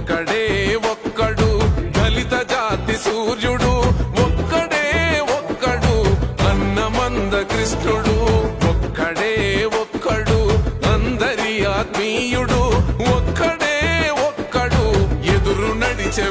ఒక్కడే ఒక్కడు దళిత జాతి సూర్యుడు, ఒక్కడే ఒక్కడు అన్నమంద కృష్ణుడు, ఒక్కడే ఒక్కడు అందరి ఆత్మీయుడు, ఒక్కడే ఒక్కడు ఎదురు నడిచే